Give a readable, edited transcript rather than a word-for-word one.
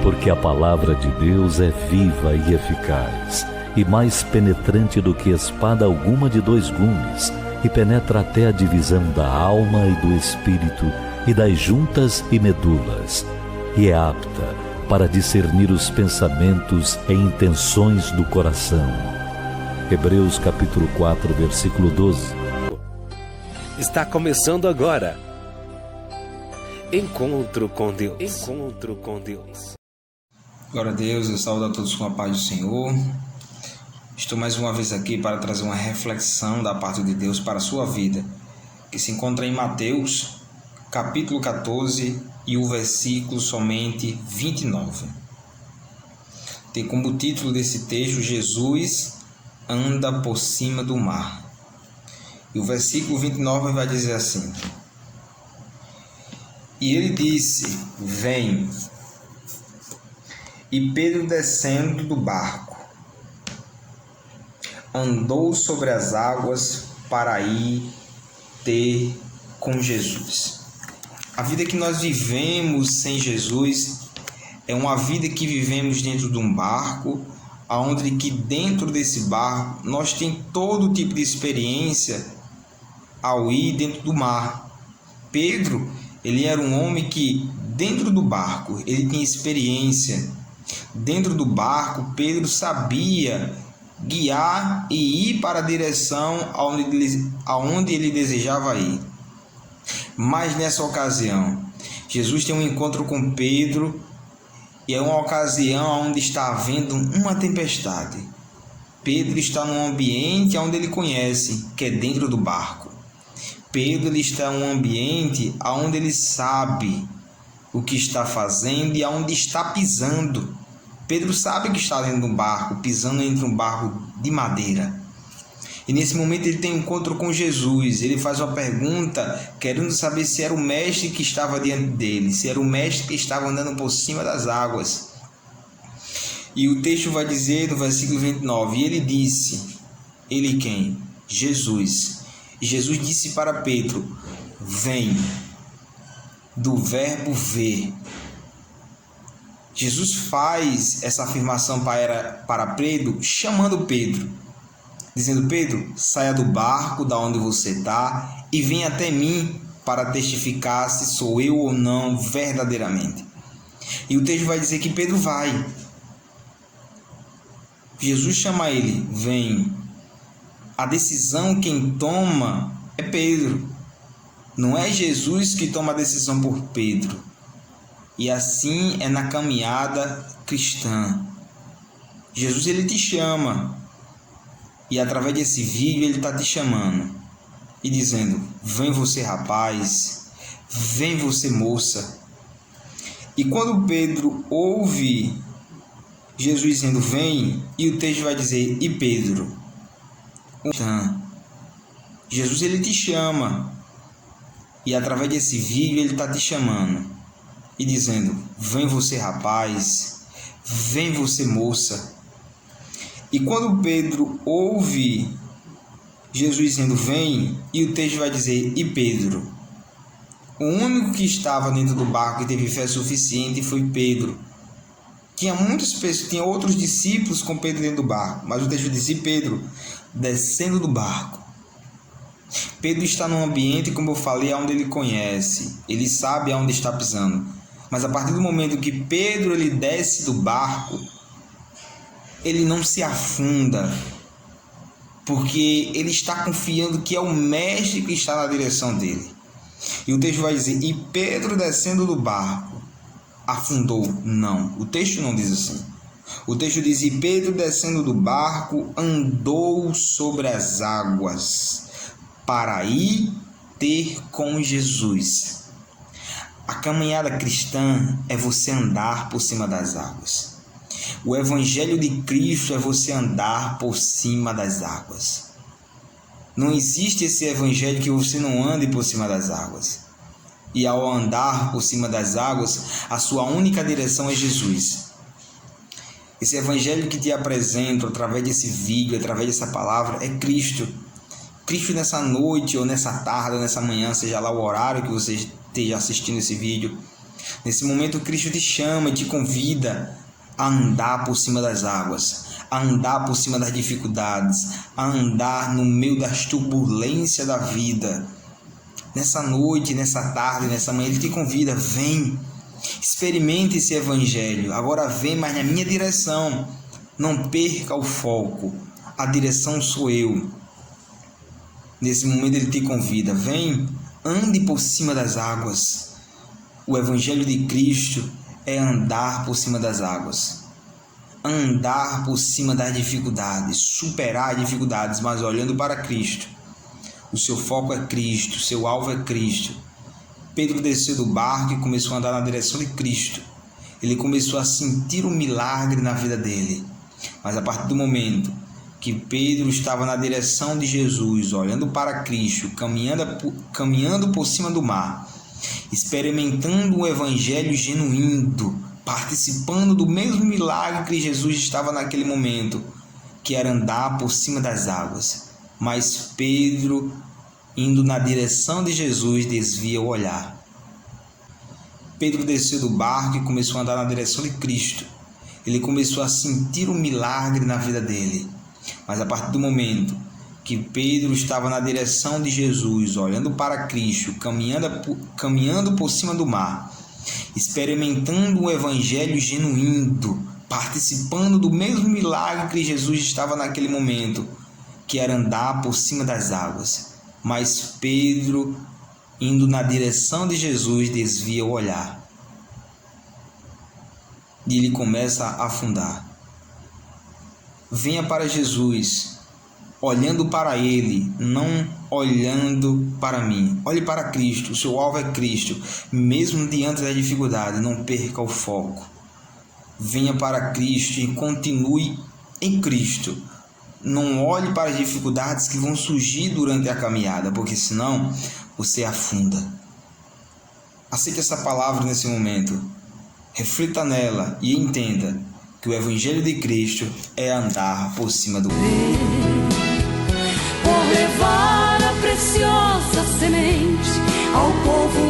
porque a palavra de Deus é viva e eficaz, e mais penetrante do que espada alguma de dois gumes, e penetra até a divisão da alma e do espírito, e das juntas e medulas, e é apta para discernir os pensamentos e intenções do coração. Hebreus capítulo 4, versículo 12. Está começando agora. Encontro com Deus. Encontro com Deus. Glória a Deus, eu saúdo a todos com a paz do Senhor. Estou mais uma vez aqui para trazer uma reflexão da parte de Deus para a sua vida, que se encontra em Mateus, capítulo 14 e o versículo somente 29. Tem como título desse texto: Jesus anda por cima do mar. E o versículo 29 vai dizer assim: E ele disse: Vem. E Pedro, descendo do barco, andou sobre as águas para ir ter com Jesus. A vida que nós vivemos sem Jesus é uma vida que vivemos dentro de um barco, onde que dentro desse barco nós temos todo tipo de experiência ao ir dentro do mar. Pedro, ele era um homem que dentro do barco ele tinha experiência. Dentro do barco, Pedro sabia guiar e ir para a direção aonde ele desejava ir. Mas nessa ocasião, Jesus tem um encontro com Pedro e é uma ocasião onde está havendo uma tempestade. Pedro está num ambiente onde ele conhece, que é dentro do barco. Pedro ele está em um ambiente onde ele sabe o que está fazendo e aonde está pisando. Pedro sabe que está dentro de um barco, pisando entre um barco de madeira. E nesse momento ele tem um encontro com Jesus. Ele faz uma pergunta, querendo saber se era o mestre que estava diante dele, se era o mestre que estava andando por cima das águas. E o texto vai dizer no versículo 29, e ele disse, ele quem? Jesus. E Jesus disse para Pedro, vem, do verbo ver. Jesus faz essa afirmação para Pedro, chamando Pedro, dizendo: Pedro, saia do barco da onde você está e venha até mim para testificar se sou eu ou não verdadeiramente. E o texto vai dizer que Pedro vai. Jesus chama ele, vem. A decisão quem toma é Pedro. Não é Jesus que toma a decisão por Pedro. E assim é na caminhada cristã. Jesus ele te chama. E através desse vídeo ele está te chamando. E dizendo, vem você rapaz, vem você moça. E quando Pedro ouve Jesus dizendo vem, e o texto vai dizer, e Pedro, Jesus ele te chama. E através desse vídeo ele está te chamando. E dizendo, vem você rapaz, vem você moça. E quando Pedro ouve Jesus dizendo vem, e o texto vai dizer, e Pedro, o único que estava dentro do barco e teve fé suficiente foi Pedro. Tinha muitas pessoas, tinha outros discípulos com Pedro dentro do barco, mas o texto diz, e Pedro, descendo do barco. Pedro está num ambiente, como eu falei, onde ele conhece, ele sabe aonde está pisando. Mas a partir do momento que Pedro ele desce do barco, ele não se afunda, porque ele está confiando que é o mestre que está na direção dele. E o texto vai dizer, e Pedro descendo do barco, afundou. Não, o texto não diz assim. O texto diz, e Pedro descendo do barco, andou sobre as águas, para ir ter com Jesus. A caminhada cristã é você andar por cima das águas. O Evangelho de Cristo é você andar por cima das águas. Não existe esse Evangelho que você não ande por cima das águas. E ao andar por cima das águas, a sua única direção é Jesus. Esse Evangelho que te apresento através desse vídeo, através dessa palavra, é Cristo. Cristo nessa noite, ou nessa tarde, ou nessa manhã, seja lá o horário que você esteja assistindo esse vídeo, Nesse momento, Cristo te chama e te convida a andar por cima das águas, a andar por cima das dificuldades, a andar no meio das turbulências da vida. Nessa noite, nessa tarde, nessa manhã, Ele te convida, vem, experimente esse evangelho, agora vem, mas na minha direção, não perca o foco, a direção sou eu. Nesse momento Ele te convida, vem, ande por cima das águas. O evangelho de Cristo é andar por cima das águas, andar por cima das dificuldades, superar as dificuldades, mas olhando para Cristo. O seu foco é Cristo, o seu alvo é Cristo. Pedro desceu do barco e começou a andar na direção de Cristo. Ele começou a sentir um milagre na vida dele. Mas a partir do momento que Pedro estava na direção de Jesus, olhando para Cristo, caminhando por cima do mar, experimentando o evangelho genuíno, participando do mesmo milagre que Jesus estava naquele momento, que era andar por cima das águas. Mas Pedro, indo na direção de Jesus, desvia o olhar. Pedro desceu do barco e começou a andar na direção de Cristo. Ele começou a sentir um milagre na vida dele. Mas a partir do momento que Pedro estava na direção de Jesus, olhando para Cristo, caminhando por cima do mar, experimentando o evangelho genuíno, participando do mesmo milagre que Jesus estava naquele momento, que era andar por cima das águas. Mas Pedro, indo na direção de Jesus, desvia o olhar. E ele começa a afundar. Venha para Jesus, olhando para Ele, não olhando para mim. Olhe para Cristo, o seu alvo é Cristo. Mesmo diante da dificuldade, não perca o foco. Venha para Cristo e continue em Cristo. Não olhe para as dificuldades que vão surgir durante a caminhada, porque senão você afunda. Aceite essa palavra nesse momento. Reflita nela e entenda que o Evangelho de Cristo é andar por cima do mar. Por levar a preciosa semente ao povo